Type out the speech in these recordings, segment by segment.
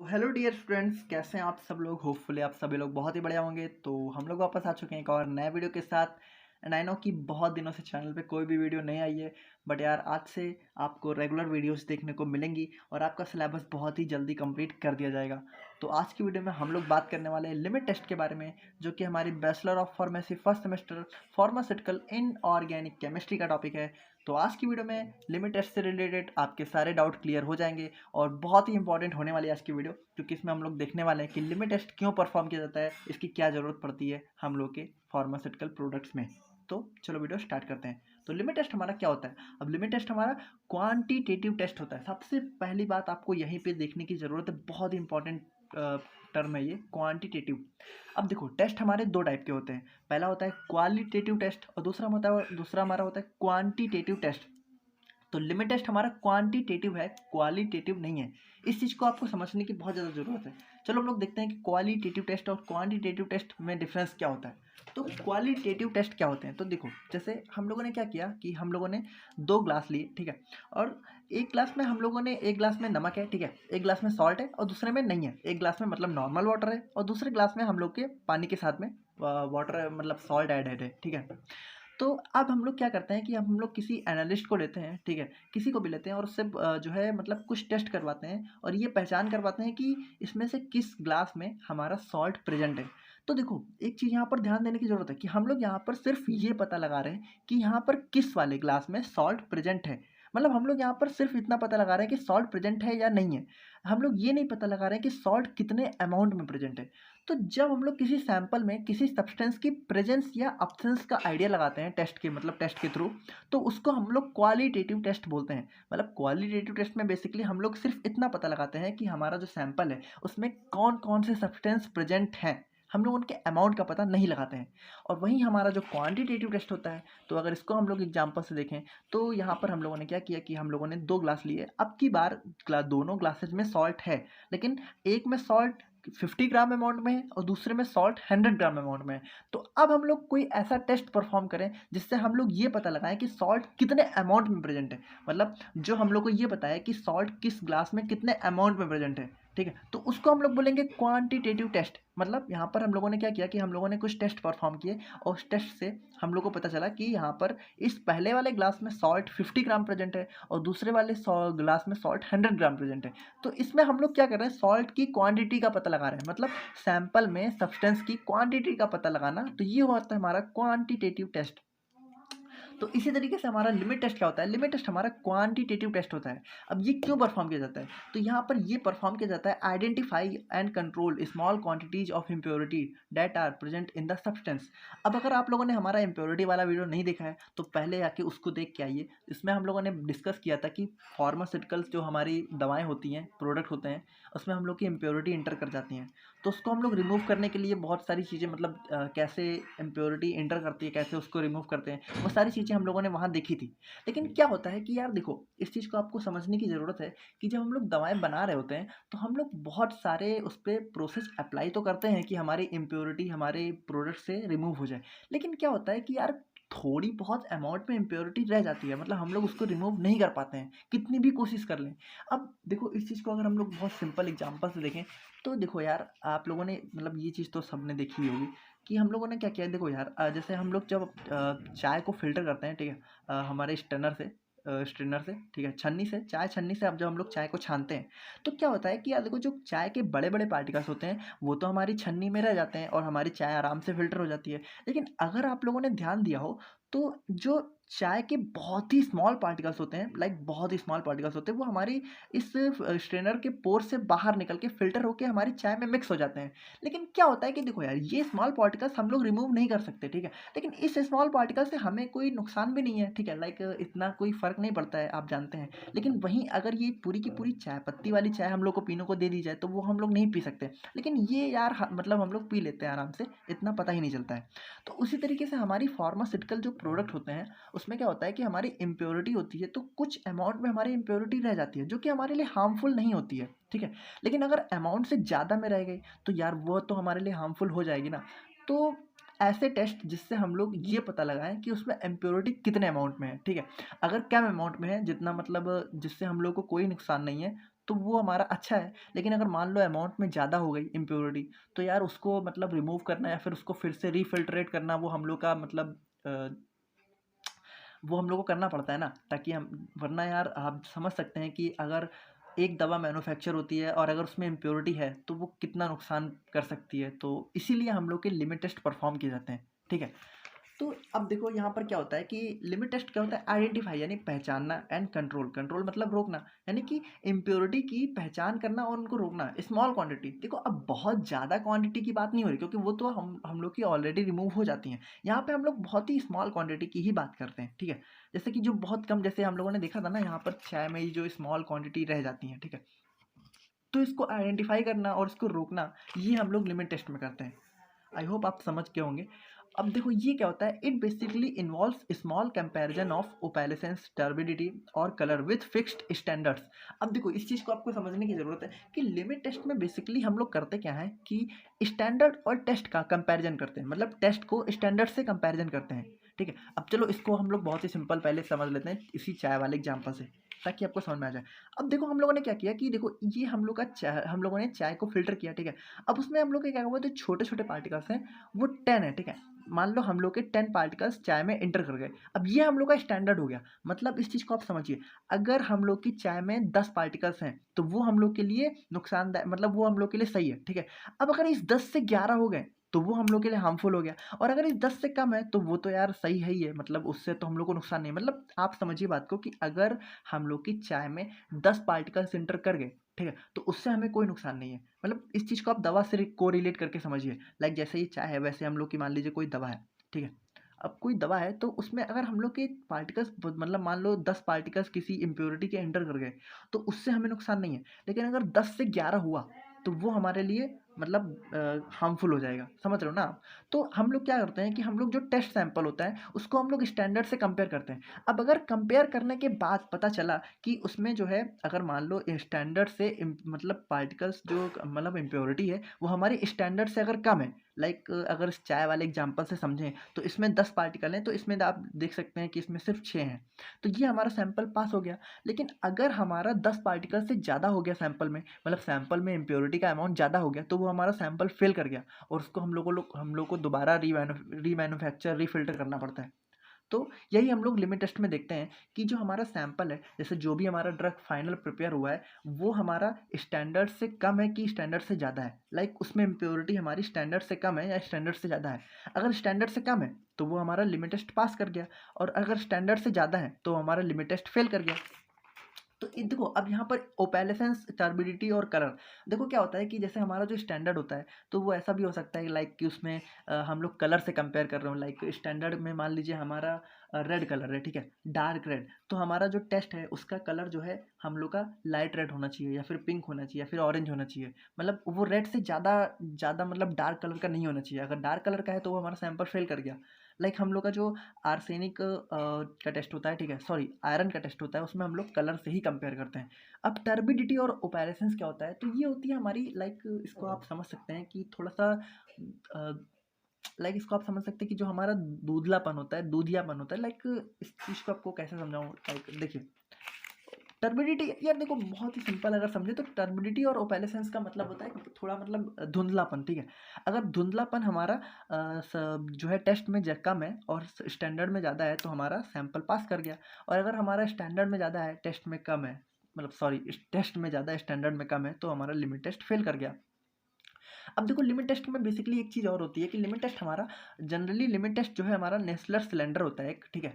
Hello dear students, कैसे हैं आप सब लोग। होपफुली आप सभी लोग बहुत ही बढ़िया होंगे। तो हम लोग वापस आ चुके हैं एक और नए वीडियो के साथ। एंड आई नो कि बहुत दिनों से चैनल पे कोई भी वीडियो नहीं आई है, बट यार आज से आपको रेगुलर वीडियोस देखने को मिलेंगी और आपका सिलेबस बहुत ही जल्दी कंप्लीट कर दिया जाएगा। तो आज की वीडियो में हम लोग बात करने वाले हैं लिमिट टेस्ट के बारे में, जो कि हमारी bachelor of pharmacy first semester pharmaceutical in organic chemistry का टॉपिक है। तो आज की वीडियो में लिमिट टेस्ट से रिलेटेड आपके सारे डाउट क्लियर हो जाएंगे और बहुत ही इंपॉर्टेंट होने वाली है आज की वीडियो, क्योंकि इसमें हम लोग देखने वाले हैं कि लिमिट टेस्ट क्यों परफॉर्म किया जाता है, इसकी क्या ज़रूरत पड़ती है हम लोग के फार्मास्यूटिकल प्रोडक्ट्स में। तो चलो वीडियो स्टार्ट करते हैं। तो लिमिट टेस्ट हमारा क्या होता है। अब लिमिट टेस्ट हमारा क्वांटिटेटिव टेस्ट होता है। सबसे पहली बात आपको यहीं पे देखने की ज़रूरत है, बहुत ही इंपॉर्टेंट टर्म है ये क्वांटिटेटिव। अब देखो, टेस्ट हमारे दो टाइप के होते हैं। पहला होता है क्वालिटेटिव टेस्ट और दूसरा हमारा होता है क्वांटिटेटिव टेस्ट। तो लिमिट टेस्ट हमारा क्वांटिटेटिव है, क्वालिटेटिव नहीं है। इस चीज़ को आपको समझने की बहुत ज़्यादा ज़रूरत है। चलो हम लोग देखते हैं कि क्वालिटेटिव टेस्ट और क्वांटिटेटिव टेस्ट में डिफरेंस क्या होता है। तो क्वालिटेटिव टेस्ट क्या होते हैं, तो देखो जैसे हम लोगों ने क्या किया कि हम लोगों ने दो ग्लास लिए, ठीक है। और एक ग्लास में हम लोगों ने, एक ग्लास में नमक है, ठीक है, एक ग्लास में सॉल्ट है और दूसरे में नहीं है। एक ग्लास में मतलब नॉर्मल वाटर है और दूसरे ग्लास में हम लोग के पानी के साथ में वाटर मतलब सॉल्ट ऐड है, ठीक है। तो अब हम लोग क्या करते हैं कि हम लोग किसी एनालिस्ट को लेते हैं, ठीक है, किसी को भी लेते हैं और उससे जो है मतलब कुछ टेस्ट करवाते हैं और ये पहचान करवाते हैं कि इसमें से किस ग्लास में हमारा सॉल्ट प्रेजेंट है। तो देखो एक चीज़ यहाँ पर ध्यान देने की ज़रूरत है कि हम लोग यहाँ पर सिर्फ ये पता लगा रहे हैं कि यहाँ पर किस वाले ग्लास में सॉल्ट प्रेजेंट है। मतलब हम लोग यहाँ पर सिर्फ इतना पता लगा रहे हैं कि सॉल्ट प्रेजेंट है या नहीं है। हम लोग ये नहीं पता लगा रहे हैं कि सॉल्ट कितने अमाउंट में प्रेजेंट है। तो जब हम लोग किसी सैंपल में किसी सब्सटेंस की प्रेजेंस या अब्सेंस का आइडिया लगाते हैं टेस्ट के मतलब टेस्ट के थ्रू, तो उसको हम लोग क्वालिटेटिव टेस्ट बोलते हैं। मतलब क्वालिटेटिव टेस्ट में बेसिकली हम लोग सिर्फ इतना पता लगाते हैं कि हमारा जो सैंपल है उसमें कौन कौन से सब्सटेंस प्रेजेंट हैं। हम लोग उनके अमाउंट का पता नहीं लगाते हैं। और वहीं हमारा जो क्वांटिटेटिव टेस्ट होता है, तो अगर इसको हम लोग एग्जांपल से देखें तो यहाँ पर हम लोगों ने क्या किया कि हम लोगों ने दो ग्लास लिए। अब की बार दोनों ग्लासेज में सॉल्ट है, लेकिन एक में सॉल्ट 50 ग्राम अमाउंट में है और दूसरे में सॉल्ट 100 ग्राम अमाउंट में है। तो अब हम लोग कोई ऐसा टेस्ट परफॉर्म करें जिससे हम लोग ये पता लगाएं कि सॉल्ट कितने अमाउंट में प्रेजेंट है। मतलब जो हम लोग को ये पता है कि सॉल्ट किस ग्लास में कितने अमाउंट में प्रेजेंट है, ठीक है, तो उसको हम लोग बोलेंगे क्वांटिटेटिव टेस्ट। मतलब यहाँ पर हम लोगों ने क्या किया कि हम लोगों ने कुछ टेस्ट परफॉर्म किए और उस टेस्ट से हम लोग को पता चला कि यहाँ पर इस पहले वाले ग्लास में सॉल्ट 50 ग्राम प्रेजेंट है और दूसरे वाले ग्लास में सॉल्ट 100 ग्राम प्रेजेंट है। तो इसमें हम लोग क्या कर रहे हैं, सॉल्ट की क्वांटिटी का पता लगा रहे हैं। मतलब सैंपल में सब्सटेंस की क्वांटिटी का पता लगाना, तो ये होता है हमारा क्वांटिटेटिव टेस्ट। तो इसी तरीके से हमारा लिमिट टेस्ट क्या होता है, लिमिट टेस्ट हमारा क्वांटिटेटिव टेस्ट होता है। अब ये क्यों परफॉर्म किया जाता है, तो यहाँ पर ये परफॉर्म किया जाता है identify and control small quantities of impurity that are present in the substance. अब अगर आप लोगों ने हमारा इम्प्योरिटी वाला वीडियो नहीं देखा है तो पहले आके उसको देख के आइए। इसमें हम लोगों ने डिस्कस किया था कि फार्मास्यूटिकल्स जो हमारी दवाएं होती हैं, प्रोडक्ट होते हैं, उसमें हम लोग की इम्प्योरिटी इंटर कर जाती हैं। तो उसको हम लोग रिमूव करने के लिए बहुत सारी चीज़ें, मतलब कैसे इम्प्योरिटी इंटर करती है, कैसे उसको रिमूव करते हैं, वो सारी चीज़ें हम लोगों ने वहाँ देखी थी। लेकिन क्या होता है कि यार देखो, इस चीज़ को आपको समझने की ज़रूरत है कि जब हम लोग दवाएं बना रहे होते हैं तो हम लोग बहुत सारे उस पर प्रोसेस अप्लाई तो करते हैं कि हमारी इम्प्योरिटी हमारे प्रोडक्ट से रिमूव हो जाए। लेकिन क्या होता है कि यार थोड़ी बहुत अमाउंट में इम्प्योरिटी रह जाती है, मतलब हम लोग उसको रिमूव नहीं कर पाते हैं कितनी भी कोशिश कर लें। अब देखो इस चीज़ को अगर हम लोग बहुत सिंपल एग्जांपल से देखें तो देखो यार, आप लोगों ने मतलब ये चीज़ तो सबने देखी ही होगी कि हम लोगों ने क्या किया है। देखो यार, जैसे हम लोग जब चाय को फ़िल्टर करते हैं, ठीक है, हमारे स्ट्रेनर से, ठीक है, छन्नी से अब जब हम लोग चाय को छानते हैं तो क्या होता है कि यार देखो, जो चाय के बड़े बड़े पार्टिकल्स होते हैं वो तो हमारी छन्नी में रह जाते हैं और हमारी चाय आराम से फ़िल्टर हो जाती है। लेकिन अगर आप लोगों ने ध्यान दिया हो तो जो चाय के बहुत ही स्मॉल पार्टिकल्स होते हैं, लाइक बहुत ही स्मॉल पार्टिकल्स होते हैं, वो हमारी इस स्ट्रेनर के पोर से बाहर निकल के फ़िल्टर होके हमारी चाय में मिक्स हो जाते हैं। लेकिन क्या होता है कि देखो यार, ये स्मॉल पार्टिकल्स हम लोग रिमूव नहीं कर सकते, ठीक है। लेकिन इस स्मॉल पार्टिकल से हमें कोई नुकसान भी नहीं है, ठीक है, लाइक इतना कोई फ़र्क नहीं पड़ता है, आप जानते हैं। लेकिन वहीं अगर ये पूरी की पूरी चाय पत्ती वाली चाय हम लोग को पीने को दे दी जाए तो वो हम लोग नहीं पी सकते। लेकिन ये यार मतलब हम लोग पी लेते हैं आराम से, इतना पता ही नहीं चलता है। तो उसी तरीके से हमारी फार्मास्यूटिकल जो प्रोडक्ट होते हैं उसमें क्या होता है कि हमारी इम्प्योरिटी होती है, तो कुछ अमाउंट में हमारी इम्प्योरिटी रह जाती है जो कि हमारे लिए हार्मफुल नहीं होती है, ठीक है। लेकिन अगर अमाउंट से ज़्यादा में रह गई तो यार वो तो हमारे लिए हार्मफुल हो जाएगी ना। तो ऐसे टेस्ट जिससे हम लोग ये पता लगाएं कि उसमें इम्प्योरिटी कितने अमाउंट में है, ठीक है। अगर कम अमाउंट में है, जितना मतलब जिससे हम लोग को कोई नुकसान नहीं है, तो वो हमारा अच्छा है। लेकिन अगर मान लो अमाउंट में ज़्यादा हो गई इम्प्योरिटी, तो यार उसको मतलब रिमूव करना या फिर उसको फिर से रीफिल्ट्रेट करना वो हम लोग का मतलब वो हम लोग को करना पड़ता है ना, ताकि हम, वरना यार आप समझ सकते हैं कि अगर एक दवा मैन्युफैक्चर होती है और अगर उसमें इम्प्योरिटी है तो वो कितना नुकसान कर सकती है। तो इसीलिए हम लोग के लिमिट टेस्ट परफॉर्म किए जाते हैं, ठीक है। तो अब देखो यहाँ पर क्या होता है कि लिमिट टेस्ट क्या होता है, आइडेंटिफाई यानी पहचानना, एंड कंट्रोल, कंट्रोल मतलब रोकना, यानी कि इम्प्योरिटी की पहचान करना और उनको रोकना। स्मॉल क्वांटिटी, देखो अब बहुत ज़्यादा क्वांटिटी की बात नहीं हो रही, क्योंकि वो तो हम लोग की ऑलरेडी रिमूव हो जाती हैं। यहाँ पे हम लोग बहुत ही स्मॉल क्वांटिटी की ही बात करते हैं, ठीक है। जैसे कि जो बहुत कम, जैसे हम लोगों ने देखा था ना यहाँ पर चाय में ही जो स्मॉल क्वांटिटी रह जाती हैं, ठीक है। तो इसको आइडेंटिफाई करना और इसको रोकना, ये हम लोग लिमिट टेस्ट में करते हैं। आई होप आप समझ के होंगे। अब देखो ये क्या होता है, it basically involves small comparison of opalescence, turbidity और कलर विथ फिक्स्ड स्टैंडर्ड्स। अब देखो इस चीज़ को आपको समझने की ज़रूरत है कि लिमिट टेस्ट में बेसिकली हम लोग करते क्या है कि स्टैंडर्ड और टेस्ट का कंपैरिजन करते हैं, मतलब टेस्ट को स्टैंडर्ड से कंपैरिजन करते हैं, ठीक है। अब चलो इसको हम लोग बहुत ही सिंपल पहले समझ लेते हैं इसी चाय वाले एग्जाम्पल से, ताकि आपको समझ में आ जाए। अब देखो हम लोगों ने क्या किया कि देखो ये हम लोग का चाय, हम लोगों ने चाय को फिल्टर किया, ठीक है। अब उसमें हम लोग के क्या हुआ, जो छोटे छोटे पार्टिकल्स हैं वो 10 है, ठीक है। मान लो हम लोग के 10 पार्टिकल्स चाय में एंटर कर गए। अब ये हम लोग का स्टैंडर्ड हो गया। मतलब इस चीज़ को आप समझिए, अगर हम लोग की चाय में 10 पार्टिकल्स हैं तो वो हम लोग के लिए नुकसानदायक, मतलब वो हम लोग के लिए सही है, ठीक है। अब अगर इस 10 से 11 हो गए तो वो हम लोग के लिए हार्मफुल हो गया, और अगर इस 10 से कम है तो वो तो यार सही है ही है, मतलब उससे तो हम लोग को नुकसान नहीं है। मतलब आप समझिए बात को कि अगर हम लोग की चाय में 10 पार्टिकल्स एंटर कर गए, ठीक है, तो उससे हमें कोई नुकसान नहीं है। मतलब इस चीज़ को आप दवा से को रिलेट करके समझिए। लाइक जैसे ये चाय है, वैसे हम लोग की मान लीजिए कोई दवा है, ठीक है। अब कोई दवा है तो उसमें अगर हम लोग के पार्टिकल्स, मतलब मान लो 10 पार्टिकल्स किसी इम्प्योरिटी के एंटर कर गए तो उससे हमें नुकसान नहीं है। लेकिन अगर 10 से 11 हुआ तो वो हमारे लिए मतलब हार्मफुल हो जाएगा, समझ रहे हो ना आप। तो हम लोग क्या करते हैं कि हम लोग जो टेस्ट सैंपल होता है उसको हम लोग स्टैंडर्ड से कंपेयर करते हैं। अब अगर कंपेयर करने के बाद पता चला कि उसमें जो है, अगर मान लो स्टैंडर्ड से मतलब पार्टिकल्स जो मतलब इम्प्योरिटी है वो हमारे स्टैंडर्ड से अगर कम है, लाइक अगर इस चाय वाले एग्जांपल से समझें तो इसमें 10 पार्टिकल हैं, तो इसमें आप देख सकते हैं कि इसमें सिर्फ 6 हैं। तो ये हमारा सैंपल पास हो गया। लेकिन अगर हमारा 10 पार्टिकल से ज़्यादा हो गया सैंपल में, मतलब सैंपल में इम्प्योरिटी का अमाउंट ज़्यादा हो गया, तो वो हमारा सैंपल फेल कर गया और उसको हम लोग को दोबारा रीमैन्युफैक्चर रीफिल्टर करना पड़ता है। तो यही हम लोग लिमिट टेस्ट में देखते हैं कि जो हमारा सैंपल है, जैसे जो भी हमारा ड्रग फाइनल प्रिपेयर हुआ है, वो हमारा स्टैंडर्ड से कम है कि स्टैंडर्ड से ज़्यादा है। लाइक उसमें इम्प्योरिटी हमारी स्टैंडर्ड से कम है या स्टैंडर्ड से ज़्यादा है। अगर स्टैंडर्ड से कम है तो वो हमारा लिमिट टेस्ट पास कर गया, और अगर स्टैंडर्ड से ज़्यादा है तो हमारा लिमिट टेस्ट फेल कर गया। तो ये देखो अब यहाँ पर ओपेलेसेंस, टर्बिडिटी और कलर, देखो क्या होता है कि जैसे हमारा जो स्टैंडर्ड होता है तो वो ऐसा भी हो सकता है लाइक कि उसमें हम लोग कलर से कंपेयर कर रहे हो। लाइक स्टैंडर्ड में मान लीजिए हमारा रेड कलर है, ठीक है, डार्क रेड, तो हमारा जो टेस्ट है उसका कलर जो है हम लोग का लाइट रेड होना चाहिए, या फिर पिंक होना चाहिए, या फिर ऑरेंज होना चाहिए। मतलब वो रेड से ज़्यादा ज़्यादा मतलब डार्क कलर का नहीं होना चाहिए। अगर डार्क कलर का है तो वो हमारा सैंपल फेल कर गया। लाइक हम लोग का जो आर्सेनिक का टेस्ट होता है, ठीक है, सॉरी आयरन का टेस्ट होता है, उसमें हम लोग कलर से ही कंपेयर करते हैं। अब टर्बिडिटी और ओपेलेसेंस क्या होता है, तो ये होती है हमारी लाइक, इसको आप समझ सकते हैं कि थोड़ा सा लाइक इसको आप समझ सकते हैं कि जो हमारा दूधलापन होता है, दूधियापन होता है, लाइक इस चीज़ को आपको कैसे समझाऊँ, लाइक देखिए टर्बिडिटी, यार देखो बहुत ही सिंपल अगर समझे तो टर्बिडिटी और ओपेलेसेंस का मतलब होता है कि थोड़ा मतलब धुंधलापन, ठीक है। अगर धुंधलापन हमारा जो है टेस्ट में कम है और स्टैंडर्ड में ज़्यादा है तो हमारा सैंपल पास कर गया। और अगर हमारा स्टैंडर्ड में ज़्यादा है टेस्ट में कम है, मतलब सॉरी टेस्ट में ज़्यादा है स्टैंडर्ड में कम है, तो हमारा लिमिट टेस्ट फेल कर गया। अब देखो लिमिट टेस्ट में बेसिकली एक चीज़ और होती है कि लिमिट टेस्ट हमारा, जनरली लिमिट टेस्ट जो है हमारा नेस्लर सिलेंडर होता है एक, ठीक है।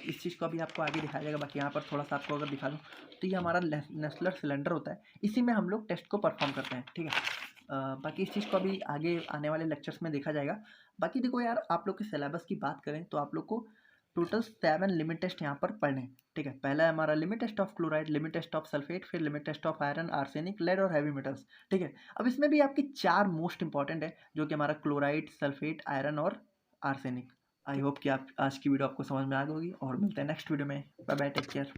इस चीज़ को अभी आपको आगे दिखाया जाएगा, बाकी यहाँ पर थोड़ा सा आपको अगर दिखा दूँ तो ये हमारा नेस्लर सिलेंडर होता है, इसी में हम लोग टेस्ट को परफॉर्म करते हैं, ठीक है। बाकी इस चीज़ को अभी आगे आने वाले लेक्चर्स में देखा जाएगा। बाकी देखो यार, आप लोग के सिलेबस की बात करें तो आप लोग को टोटल 7 लिमिट टेस्ट यहाँ पर पढ़ने हैं, ठीक है। पहला है हमारा limit test of chloride, limit test of sulphate, फिर limit test of iron, arsenic, lead और हैवी मेटल्स, ठीक है। अब इसमें भी आपकी 4 मोस्ट इंपॉर्टेंट है, जो कि हमारा क्लोराइड, सल्फेट, आयरन और आर्सेनिक। आई होप कि आप आज की वीडियो आपको समझ में आ गई होगी, और मिलते हैं नेक्स्ट वीडियो में। Bye bye, take care.